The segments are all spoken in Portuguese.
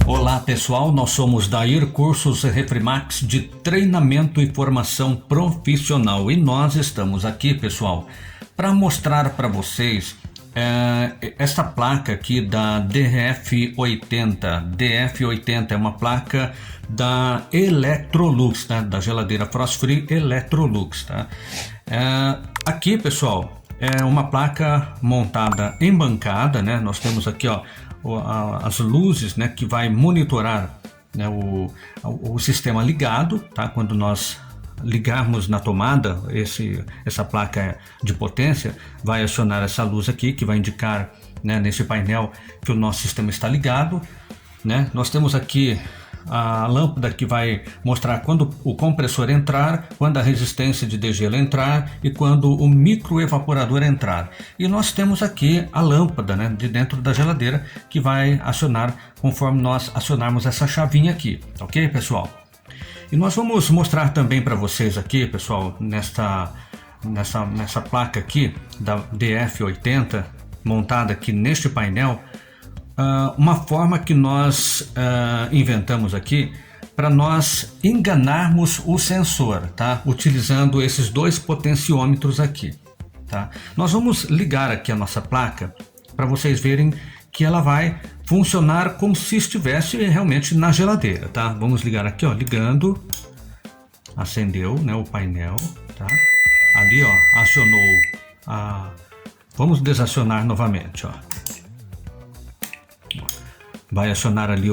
Olá pessoal, nós somos da IR Cursos Refrimax de treinamento e formação profissional e nós estamos aqui, pessoal, para mostrar para vocês essa placa aqui da DF80. DF80 é uma placa da Electrolux, tá? Da geladeira Frost Free Electrolux, tá? Aqui, pessoal, é uma placa montada em bancada, né? Nós temos aqui, ó, as luzes, né, que vai monitorar, né, o sistema ligado, tá? Quando nós ligarmos na tomada essa placa de potência, vai acionar essa luz aqui que vai indicar, né, nesse painel que o nosso sistema está ligado, né? Nós temos aqui a lâmpada que vai mostrar quando o compressor entrar, quando a resistência de degelo entrar e quando o microevaporador entrar. E nós temos aqui a lâmpada, né, de dentro da geladeira que vai acionar conforme nós acionarmos essa chavinha aqui, ok, pessoal? E nós vamos mostrar também para vocês aqui, pessoal, nessa placa aqui da DF80 montada aqui neste painel, uma forma que nós inventamos aqui para nós enganarmos o sensor, tá? Utilizando esses dois potenciômetros aqui, tá? Nós vamos ligar aqui a nossa placa para vocês verem que ela vai funcionar como se estivesse realmente na geladeira, tá? Vamos ligar aqui, ó, ligando, acendeu, né, o painel, tá? Ali, ó, acionou vamos desacionar novamente, ó. Vai acionar ali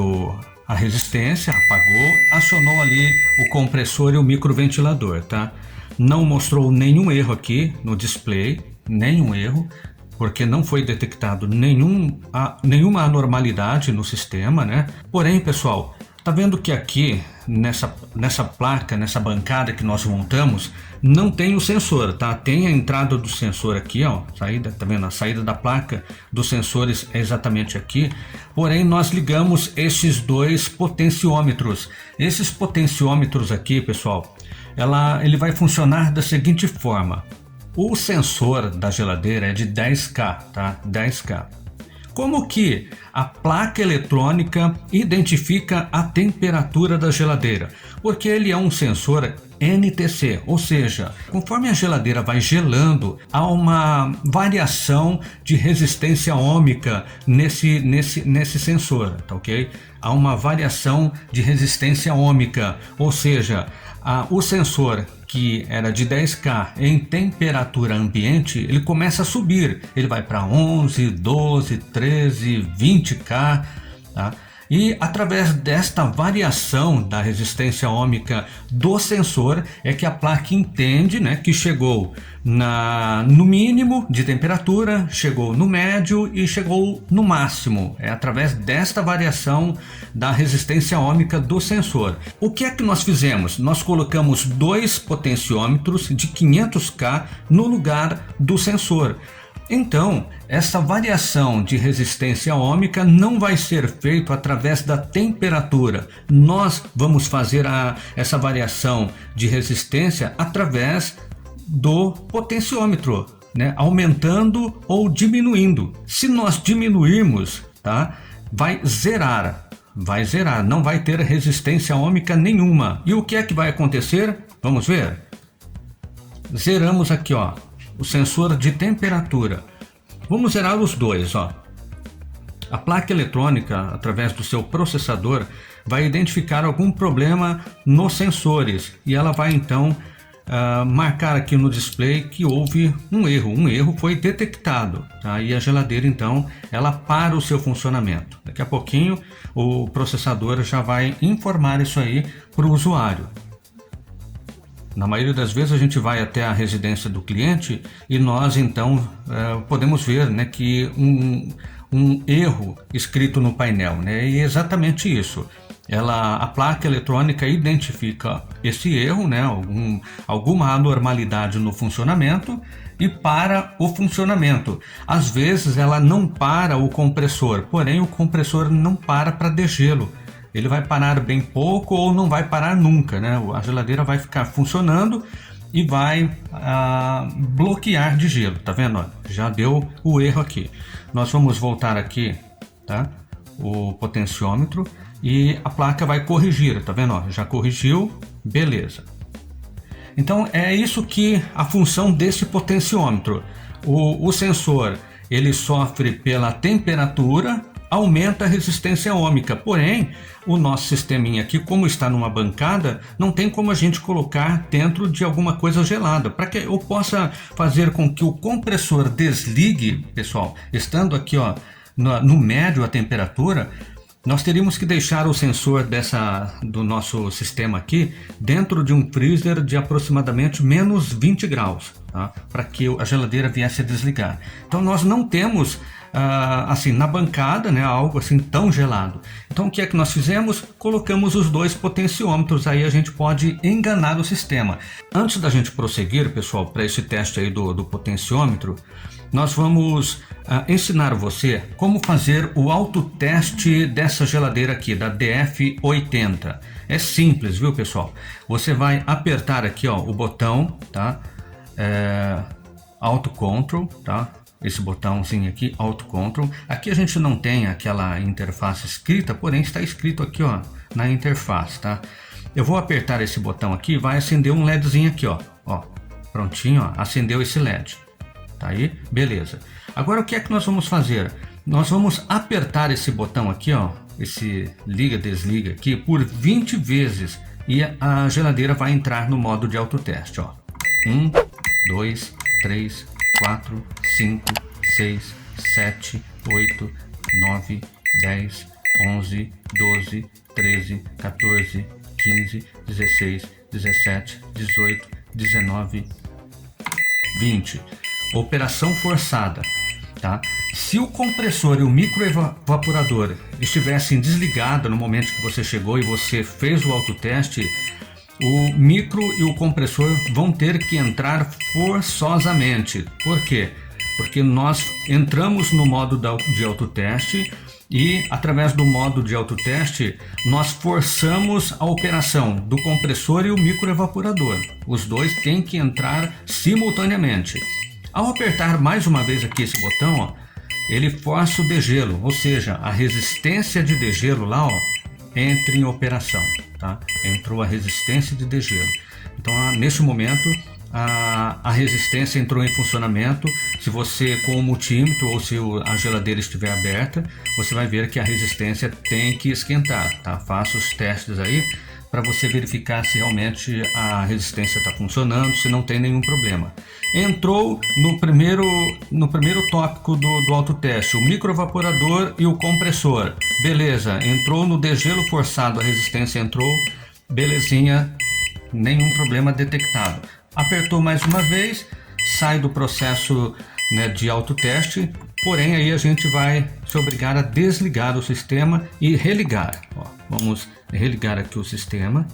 a resistência, apagou, acionou ali o compressor e o microventilador, tá? Não mostrou nenhum erro aqui no display, nenhum erro, porque não foi detectado nenhuma anormalidade no sistema, né? Porém, pessoal, tá vendo que aqui nessa placa, nessa bancada que nós montamos, não tem o sensor, tá? Tem a entrada do sensor aqui, ó, saída, tá vendo? A saída da placa dos sensores é exatamente aqui. Porém, nós ligamos esses dois potenciômetros. Esses potenciômetros aqui, pessoal, ele vai funcionar da seguinte forma. O sensor da geladeira é de 10K, tá? 10K. Como que a placa eletrônica identifica a temperatura da geladeira? Porque ele é um sensor NTC, ou seja, conforme a geladeira vai gelando, há uma variação de resistência ohmica nesse sensor, tá ok? Há uma variação de resistência ohmica, ou seja, o sensor que era de 10K em temperatura ambiente, ele começa a subir, ele vai para 11, 12, 13, 20K, tá? E através desta variação da resistência ohmica do sensor é que a placa entende, né, que chegou no mínimo de temperatura, chegou no médio e chegou no máximo. É através desta variação da resistência ohmica do sensor. O que é que nós fizemos? Nós colocamos dois potenciômetros de 500K no lugar do sensor. Então, essa variação de resistência ohmica não vai ser feita através da temperatura. Nós vamos fazer essa variação de resistência através do potenciômetro, né? Aumentando ou diminuindo. Se nós diminuirmos, tá? Vai zerar, não vai ter resistência ohmica nenhuma. E o que é que vai acontecer? Vamos ver? Zeramos aqui, ó, o sensor de temperatura. Vamos zerar os dois, ó. A placa eletrônica, através do seu processador, vai identificar algum problema nos sensores e ela vai então marcar aqui no display que houve um erro foi detectado, tá? E a geladeira então ela para o seu funcionamento. Daqui a pouquinho o processador já vai informar isso aí para o usuário. Na maioria das vezes a gente vai até a residência do cliente e nós então podemos ver, né, que um erro escrito no painel, né? E é exatamente isso. A placa eletrônica identifica esse erro, né, alguma anormalidade no funcionamento e para o funcionamento. Às vezes ela não para o compressor, porém o compressor não para degelo. Ele vai parar bem pouco ou não vai parar nunca, né? A geladeira vai ficar funcionando e vai bloquear de gelo, tá vendo? Já deu o erro aqui. Nós vamos voltar aqui, tá? o potenciômetro e a placa vai corrigir, tá vendo? Ó, já corrigiu, beleza. Então é isso que a função desse potenciômetro. O sensor ele sofre pela temperatura, aumenta a resistência ohmica, porém o nosso sisteminha aqui, como está numa bancada, não tem como a gente colocar dentro de alguma coisa gelada, para que eu possa fazer com que o compressor desligue, pessoal, estando aqui ó, no médio a temperatura, nós teríamos que deixar o sensor do nosso sistema aqui dentro de um freezer de aproximadamente menos 20 graus, tá? Para que a geladeira viesse a desligar. Então nós não temos assim na bancada, né, algo assim tão gelado. Então o que é que nós fizemos? Colocamos os dois potenciômetros, aí a gente pode enganar o sistema. Antes da gente prosseguir, pessoal, para esse teste aí do potenciômetro, nós vamos ensinar você como fazer o autoteste dessa geladeira aqui, da DF80. É simples, viu, pessoal? Você vai apertar aqui ó, o botão, tá? Auto Control, tá? Esse botãozinho aqui, Auto Control. Aqui a gente não tem aquela interface escrita, porém está escrito aqui ó, na interface, tá? Eu vou apertar esse botão aqui e vai acender um LEDzinho aqui, ó. Prontinho, ó, acendeu esse LED. Tá aí? Beleza. Agora o que é que nós vamos fazer? Nós vamos apertar esse botão aqui, ó, esse liga, desliga aqui por 20 vezes e a geladeira vai entrar no modo de autoteste, ó. 1, 2, 3, 4, 5, 6, 7, 8, 9, 10, 11, 12, 13, 14, 15, 16, 17, 18, 19, 20. Operação forçada, tá? Se o compressor e o microevaporador estivessem desligados no momento que você chegou e você fez o autoteste, o micro e o compressor vão ter que entrar forçosamente. Por quê? Porque nós entramos no modo de autoteste e através do modo de autoteste nós forçamos a operação do compressor e o microevaporador. Os dois têm que entrar simultaneamente. Ao apertar mais uma vez aqui esse botão, ó, ele força o degelo, ou seja, a resistência de degelo lá, ó, entra em operação, tá? Entrou a resistência de degelo. Então, neste momento, a resistência entrou em funcionamento. Se você com o multímetro ou se a geladeira estiver aberta, você vai ver que a resistência tem que esquentar, tá? Faça os testes aí para você verificar se realmente a resistência está funcionando, se não tem nenhum problema. Entrou no primeiro tópico do autoteste, o microevaporador e o compressor. Beleza, entrou no degelo forçado, a resistência entrou, belezinha, nenhum problema detectado. Apertou mais uma vez, sai do processo, né, de autoteste, porém aí a gente vai se obrigar a desligar o sistema e religar. Ó, vamos religar aqui o sistema.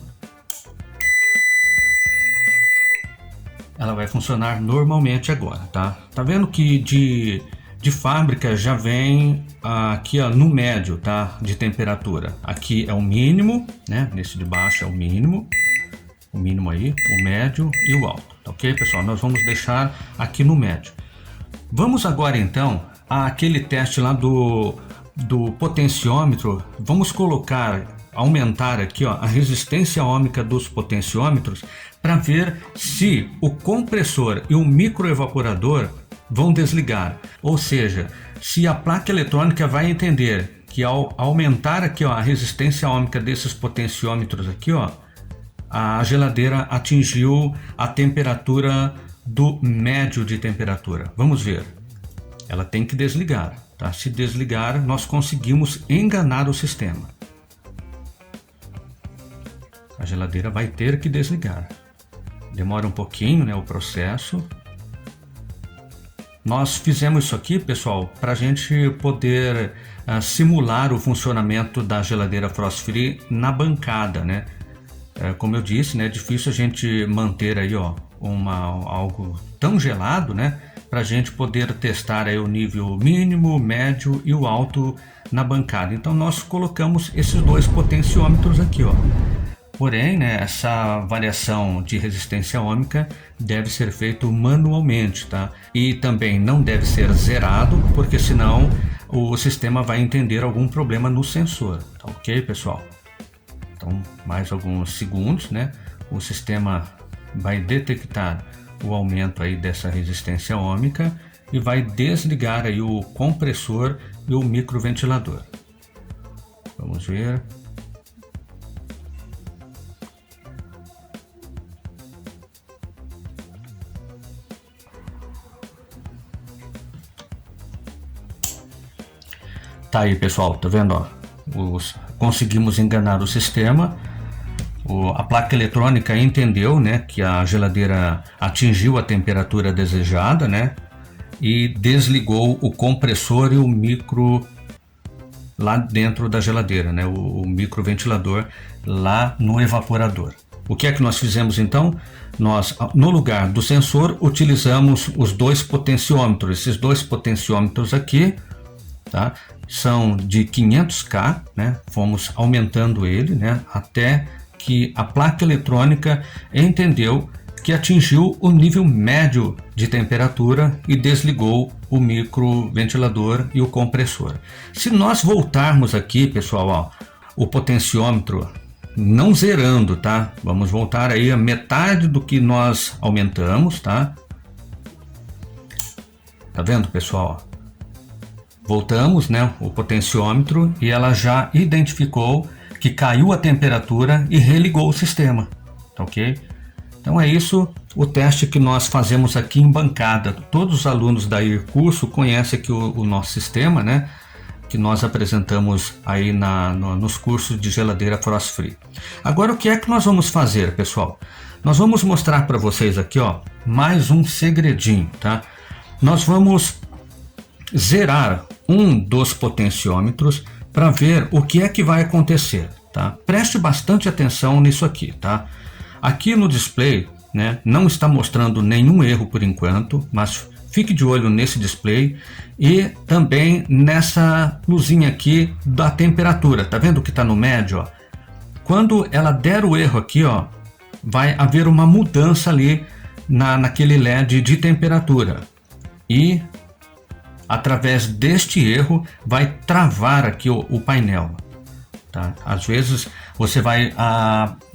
Ela vai funcionar normalmente agora, tá? Tá vendo que de fábrica já vem aqui ó, no médio, tá? De temperatura. Aqui é o mínimo, né? Nesse de baixo é o mínimo aí, o médio e o alto, tá ok, pessoal? Nós vamos deixar aqui no médio. Vamos agora então àquele teste lá do potenciômetro. Vamos aumentar aqui ó, a resistência ohmica dos potenciômetros para ver se o compressor e o microevaporador vão desligar, ou seja, se a placa eletrônica vai entender que ao aumentar aqui ó, a resistência ohmica desses potenciômetros aqui ó, a geladeira atingiu a temperatura do médio de temperatura. Vamos ver, ela tem que desligar, tá? Se desligar, nós conseguimos enganar o sistema. A geladeira vai ter que desligar. Demora um pouquinho, né, o processo. Nós fizemos isso aqui, pessoal, para a gente poder simular o funcionamento da geladeira Frost Free na bancada, né? Como eu disse, né, é difícil a gente manter aí, ó, algo tão gelado, né? Para a gente poder testar aí o nível mínimo, médio e o alto na bancada. Então nós colocamos esses dois potenciômetros aqui, ó. Porém, né, essa variação de resistência ohmica deve ser feito manualmente, tá? E também não deve ser zerado, porque senão o sistema vai entender algum problema no sensor, tá ok, pessoal? Então, mais alguns segundos, né? O sistema vai detectar o aumento aí dessa resistência ohmica e vai desligar aí o compressor e o microventilador. Vamos ver. Tá aí, pessoal, tá vendo, ó? Conseguimos enganar o sistema. A placa eletrônica entendeu, né, que a geladeira atingiu a temperatura desejada, né, e desligou o compressor e o micro lá dentro da geladeira, né, o microventilador lá no evaporador. O que é que nós fizemos então? Nós, no lugar do sensor, utilizamos os dois potenciômetros. Esses dois potenciômetros aqui, tá, são de 500K, né, fomos aumentando ele, né, até que a placa eletrônica entendeu que atingiu o nível médio de temperatura e desligou o microventilador e o compressor. Se nós voltarmos aqui, pessoal, ó, o potenciômetro, não zerando, tá? Vamos voltar aí a metade do que nós aumentamos, tá? Tá vendo, pessoal? Voltamos, né, o potenciômetro e ela já identificou que caiu a temperatura e religou o sistema, tá ok? Então é isso o teste que nós fazemos aqui em bancada. Todos os alunos da IR Curso conhecem aqui o nosso sistema, né, que nós apresentamos aí nos cursos de geladeira Frost Free. Agora o que é que nós vamos fazer, pessoal? Nós vamos mostrar para vocês aqui, ó, mais um segredinho, tá? Nós vamos zerar um dos potenciômetros para ver o que é que vai acontecer, tá? Preste bastante atenção nisso aqui, tá? Aqui no display, né, não está mostrando nenhum erro por enquanto, mas fique de olho nesse display e também nessa luzinha aqui da temperatura. Tá vendo que está no médio, ó? Quando ela der o erro aqui, ó, vai haver uma mudança ali naquele LED de temperatura e através deste erro vai travar aqui o painel, tá? Às vezes você vai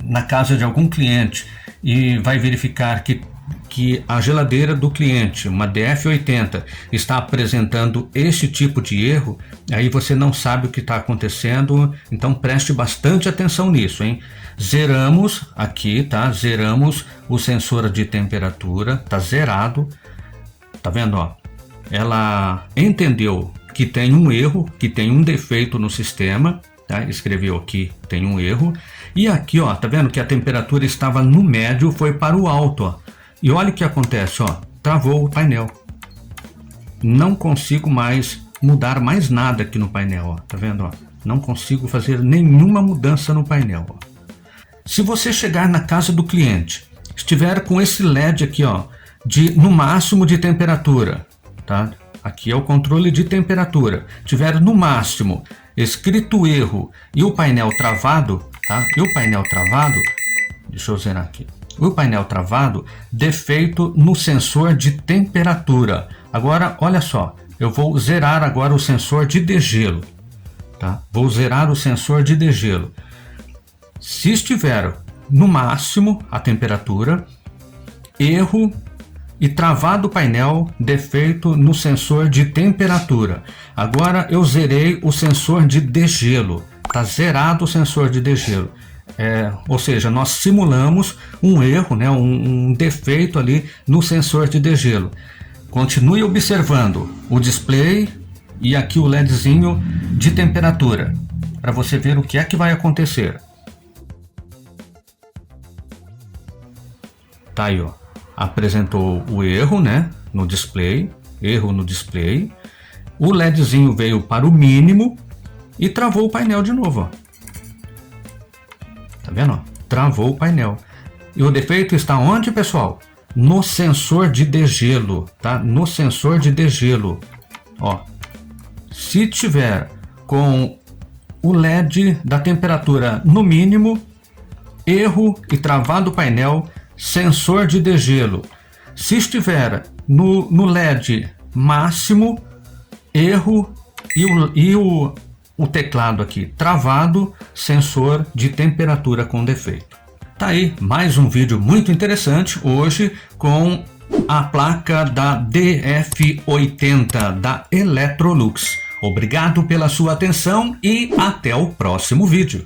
na casa de algum cliente e vai verificar que a geladeira do cliente, uma DF80, está apresentando este tipo de erro, aí você não sabe o que está acontecendo, então preste bastante atenção nisso, hein? Zeramos aqui, tá? Zeramos o sensor de temperatura, tá zerado, tá vendo, ó? Ela entendeu que tem um erro, que tem um defeito no sistema, tá? Escreveu aqui, tem um erro. E aqui, ó, tá vendo que a temperatura estava no médio, foi para o alto, ó. E olha o que acontece, ó, travou o painel. Não consigo mais mudar mais nada aqui no painel, ó, tá vendo, ó? Não consigo fazer nenhuma mudança no painel, ó. Se você chegar na casa do cliente, estiver com esse LED aqui, ó, no máximo de temperatura, tá? Aqui é o controle de temperatura. Tiver no máximo escrito erro e o painel travado, tá? E o painel travado, deixa eu zerar aqui. O painel travado, defeito no sensor de temperatura. Agora, olha só, eu vou zerar agora o sensor de degelo, tá? Vou zerar o sensor de degelo. Se estiver no máximo a temperatura, erro e travado o painel, defeito no sensor de temperatura. Agora eu zerei o sensor de degelo, tá zerado o sensor de degelo. Ou seja, nós simulamos um erro, né, um defeito ali no sensor de degelo. Continue observando o display e aqui o LEDzinho de temperatura, para você ver o que é que vai acontecer. Tá aí, ó. Apresentou o erro, né, no display, erro no display. O LEDzinho veio para o mínimo e travou o painel de novo, ó. Tá vendo? Ó? Travou o painel. E o defeito está onde, pessoal? No sensor de degelo, tá? No sensor de degelo. Ó. Se tiver com o LED da temperatura no mínimo, erro e travado o painel, sensor de degelo. Se estiver no LED máximo, erro o teclado aqui travado, sensor de temperatura com defeito. Tá aí mais um vídeo muito interessante hoje com a placa da DF80 da Electrolux. Obrigado pela sua atenção e até o próximo vídeo.